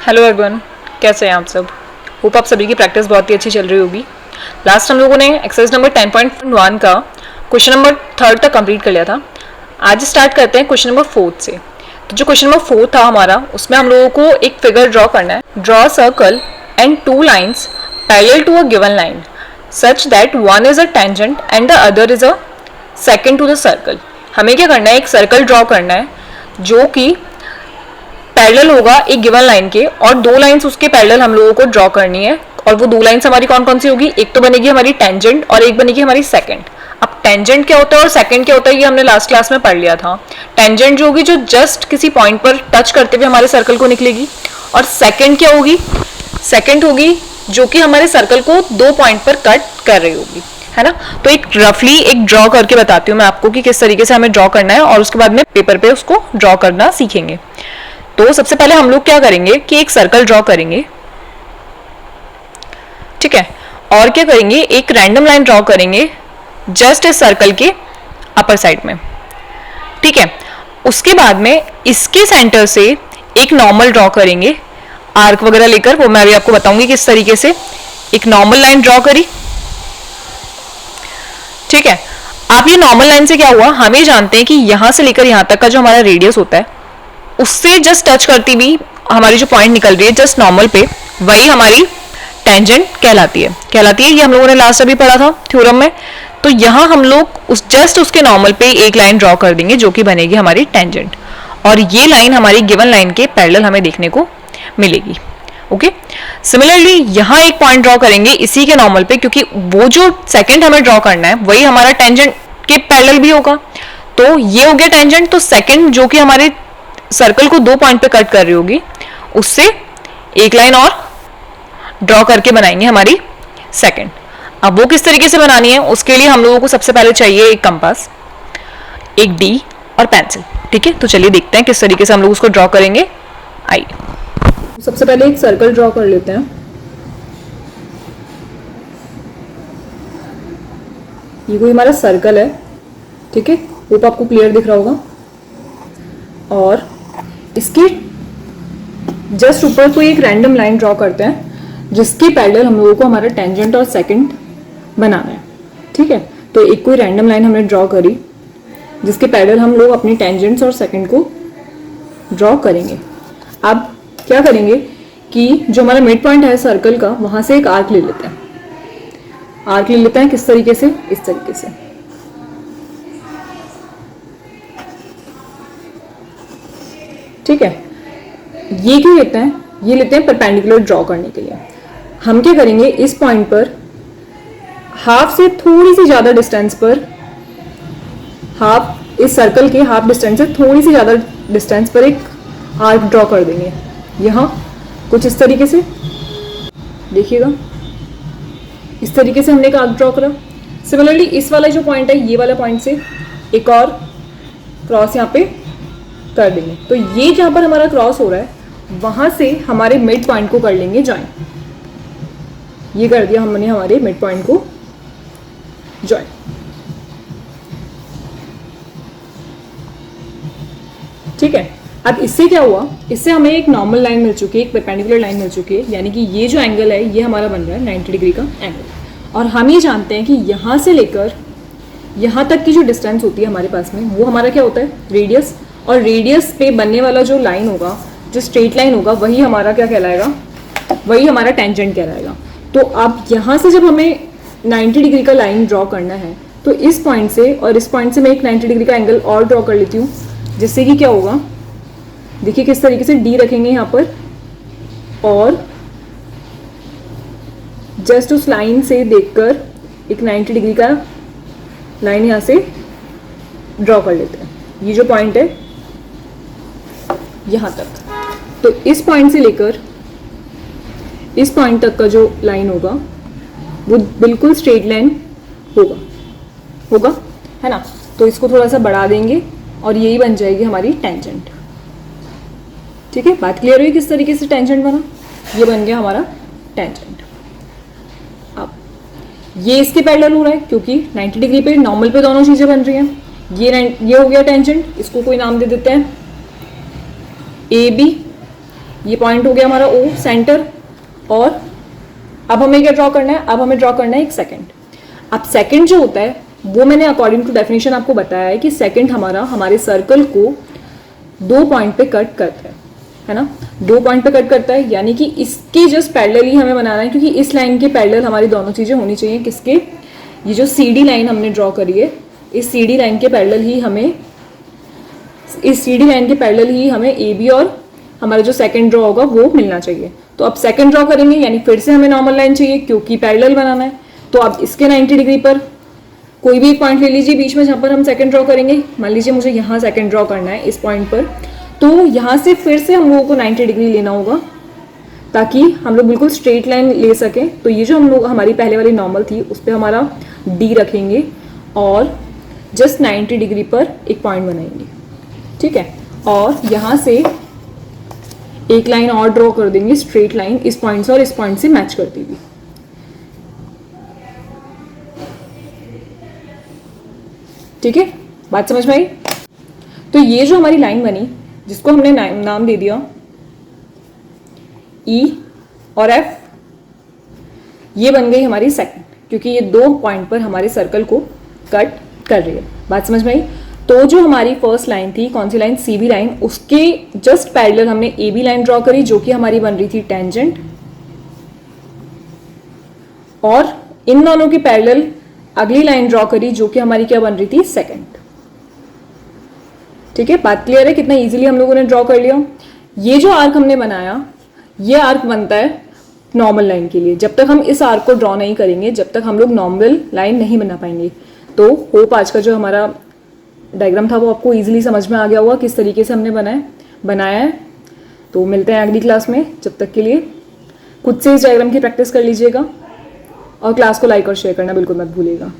Hello everyone, कैसे हैं आप सब। होप आप सभी की प्रैक्टिस बहुत ही अच्छी चल रही होगी। लास्ट हम लोगों ने एक्सरसाइज नंबर 10.1 का क्वेश्चन नंबर 3 तक कंप्लीट कर लिया था। आज स्टार्ट करते हैं क्वेश्चन नंबर 4 से। तो जो क्वेश्चन नंबर 4 था हमारा, उसमें हम लोगों को एक फिगर ड्रॉ करना है। Draw circle and 2 lines parallel to a given line such that one is a tangent and the other is a second to the circle. हमें क्या करना है, एक सर्कल ड्रॉ करना है जो कि पैरेलल होगा एक गिवन लाइन के, और 2 लाइंस उसके पैरेलल हम लोगों को ड्रॉ करनी है। और वो 2 लाइंस हमारी कौन कौन सी होगी, एक तो बनेगी हमारी टेंजेंट और एक बनेगी हमारी सेकंड। अब टेंजेंट क्या होता है और सेकंड क्या होता है, ये हमने लास्ट क्लास में पढ़ लिया था। टेंजेंट जो होगी जो जस्ट किसी पॉइंट पर टच करते हुए हमारे सर्कल को निकलेगी, और सेकंड क्या होगी, सेकंड होगी जो कि हमारे सर्कल को 2 पॉइंट पर कट कर रही होगी, है ना। तो एक रफली एक ड्रॉ करके बताती हूँ मैं आपको कि किस तरीके से हमें ड्रॉ करना है, और उसके बाद में पेपर पे उसको ड्रॉ करना सीखेंगे। तो सबसे पहले हम लोग क्या करेंगे कि एक सर्कल ड्रॉ करेंगे, ठीक है। और क्या करेंगे, एक रैंडम लाइन ड्रॉ करेंगे जस्ट इस सर्कल के अपर साइड में, ठीक है। उसके बाद में इसके सेंटर से एक नॉर्मल ड्रॉ करेंगे, आर्क वगैरह लेकर, वो मैं अभी आपको बताऊंगी किस तरीके से। एक नॉर्मल लाइन ड्रॉ करी, ठीक है। आप ये नॉर्मल लाइन से क्या हुआ, हम ये जानते हैं कि यहां से लेकर यहां तक का जो हमारा रेडियस होता है उससे जस्ट टच करती भी हमारी जो पॉइंट निकल रही है जस्ट नॉर्मल पे, वही हमारी टेंजेंट कहलाती है। ये हम लोगों ने लास्ट अभी पढ़ा था थ्योरम में। तो यहाँ हम लोग उस जस्ट उसके नॉर्मल पे एक लाइन ड्रॉ कर देंगे जो कि बनेगी हमारी टेंजेंट, और ये लाइन हमारी गिवन लाइन के पैरेलल हमें देखने को मिलेगी। ओके, सिमिलरली यहाँ एक पॉइंट ड्रॉ करेंगे इसी के नॉर्मल पे, क्योंकि वो जो सेकंड हमें ड्रॉ करना है वही हमारा टेंजेंट के पैरेलल भी होगा। तो ये हो गया टेंजेंट। तो सेकंड जो कि हमारे सर्कल को 2 पॉइंट पे कट कर रही होगी, उससे एक लाइन और ड्रॉ करके बनाएंगे हमारी सेकंड। अब वो किस तरीके से बनानी है, उसके लिए हम लोगों को सबसे पहले चाहिए एक कंपास, एक डी और पेंसिल, ठीक है। तो चलिए देखते हैं किस तरीके से हम लोग उसको ड्रॉ करेंगे। आइए सबसे पहले एक सर्कल ड्रॉ कर लेते हैं। ये कोई हमारा सर्कल है, ठीक है। होप आपको क्लियर दिख रहा होगा। और इसके जस्ट ऊपर कोई एक रैंडम लाइन ड्रॉ करते हैं जिसके पैरेलल हम लोगों को हमारा टेंजेंट और सेकंड बनाना है, ठीक है। तो एक कोई रैंडम लाइन हमने ड्रॉ करी जिसके पैरेलल हम लोग अपनी टेंजेंट्स और सेकंड को ड्रॉ करेंगे। अब क्या करेंगे कि जो हमारा मिड पॉइंट है सर्कल का, वहां से एक आर्क ले लेते हैं। आर्क ले लेते हैं किस तरीके से, इस तरीके से, ठीक है। ये क्यों लेते हैं, ये लेते हैं परपेंडिकुलर ड्रॉ करने के लिए। हम क्या करेंगे, इस पॉइंट पर हाफ से थोड़ी सी ज्यादा डिस्टेंस पर, हाफ इस सर्कल के हाफ डिस्टेंस से थोड़ी सी ज्यादा डिस्टेंस पर एक आर्क ड्रॉ कर देंगे। यहाँ कुछ इस तरीके से देखिएगा, इस तरीके से हमने एक आर्क ड्रॉ करा। सिमिलरली इस वाला जो पॉइंट है, ये वाला पॉइंट से एक और क्रॉस यहाँ पे कर देंगे। तो ये जहां पर हमारा क्रॉस हो रहा है वहां से हमारे मिड पॉइंट को कर लेंगे ज्वाइन। ये कर दिया हमने हमारे मिड पॉइंट को ज्वाइन, ठीक है। अब इससे क्या हुआ, इससे हमें एक नॉर्मल लाइन मिल चुकी है, एक परपेंडिकुलर लाइन मिल चुकी है, यानी कि ये जो एंगल है ये हमारा बन रहा है 90 डिग्री का एंगल। और हम ये जानते हैं कि यहां से लेकर यहां तक की जो डिस्टेंस होती है हमारे पास में, वो हमारा क्या होता है, रेडियस। और रेडियस पे बनने वाला जो लाइन होगा, जो स्ट्रेट लाइन होगा, वही हमारा क्या कहलाएगा, वही हमारा टेंजेंट कहलाएगा। तो अब यहाँ से जब हमें 90 डिग्री का लाइन ड्रॉ करना है, तो इस पॉइंट से और इस पॉइंट से मैं एक 90 डिग्री का एंगल और ड्रॉ कर लेती हूँ, जिससे कि क्या होगा, देखिए किस तरीके से डी रखेंगे यहाँ पर, और जस्ट उस लाइन से देखकर एक 90 डिग्री का लाइन यहाँ से ड्रॉ कर लेते हैं। ये जो पॉइंट है यहाँ तक, तो इस पॉइंट से लेकर इस पॉइंट तक का जो लाइन होगा वो बिल्कुल स्ट्रेट लाइन होगा, है ना। तो इसको थोड़ा सा बढ़ा देंगे और यही बन जाएगी हमारी टेंजेंट, ठीक है। बात क्लियर हुई किस तरीके से टेंजेंट बना, ये बन गया हमारा टेंजेंट। अब ये इसके पैरेलल हो रहा है क्योंकि 90 डिग्री पे नॉर्मल पे दोनों चीजें बन रही हैं। ये हो गया टेंजेंट, इसको कोई नाम दे देते हैं ए बी, ये पॉइंट हो गया हमारा ओ सेंटर। और अब हमें क्या ड्रॉ करना है, अब हमें ड्रॉ करना है एक सेकंड। अब सेकंड जो होता है वो मैंने अकॉर्डिंग टू डेफिनेशन आपको बताया है कि सेकंड हमारा हमारे सर्कल को 2 पॉइंट पे कट करता है ना, 2 पॉइंट पे कट करता है, यानी कि इसके जस्ट पैरेलल ही हमें बनाना है, क्योंकि इस लाइन के पैरेलल हमारी दोनों चीजें होनी चाहिए। किसके, ये जो CD लाइन हमने ड्रॉ करी है, इस CD लाइन के पैरेलल ही हमें, इस CD लाइन के पैरेलल ही हमें AB और हमारा जो सेकंड ड्रॉ होगा वो मिलना चाहिए। तो अब सेकंड ड्रॉ करेंगे, यानी फिर से हमें नॉर्मल लाइन चाहिए क्योंकि पैरेलल बनाना है। तो अब इसके 90 डिग्री पर कोई भी एक पॉइंट ले लीजिए बीच में जहाँ पर हम सेकंड ड्रॉ करेंगे। मान लीजिए मुझे यहाँ सेकंड ड्रॉ करना है इस पॉइंट पर, तो यहाँ से फिर से हम लोगों को 90 डिग्री लेना होगा ताकि हम लोग बिल्कुल स्ट्रेट लाइन ले सकें। तो ये जो हम लोग हमारी पहले वाली नॉर्मल थी उस पर हमारा D रखेंगे और जस्ट 90 डिग्री पर एक पॉइंट बनाएंगे, ठीक है। और यहाँ से एक लाइन और ड्रॉ कर देंगे, स्ट्रेट लाइन, इस पॉइंट से और इस पॉइंट से मैच करती हुई, ठीक है। बात समझ में आई? तो ये जो हमारी लाइन बनी जिसको हमने नाम दे दिया E और F, ये बन गई हमारी सेकंड, क्योंकि ये 2 पॉइंट पर हमारे सर्कल को कट कर रही है। बात समझ में आई? तो जो हमारी फर्स्ट लाइन थी, कौन सी लाइन, CB लाइन, उसके जस्ट पैरेलल हमने AB लाइन ड्रॉ करी जो कि हमारी बन रही थी टेंजेंट, और इन दोनों के पैरेलल अगली लाइन ड्रॉ करी जो कि हमारी क्या बन रही थी, सेकंड, ठीक है। बात क्लियर है? कितना इजीली हम लोगों ने ड्रॉ कर लिया। ये जो आर्क हमने बनाया, ये आर्क बनता है नॉर्मल लाइन के लिए। जब तक हम इस आर्क को ड्रॉ नहीं करेंगे, जब तक हम लोग नॉर्मल लाइन नहीं बना पाएंगे। तो होप आज का जो हमारा डायग्राम था वो आपको इजीली समझ में आ गया होगा किस तरीके से हमने बनाया है। तो मिलते हैं अगली क्लास में, जब तक के लिए खुद से इस डायग्राम की प्रैक्टिस कर लीजिएगा और क्लास को लाइक और शेयर करना बिल्कुल मत भूलिएगा।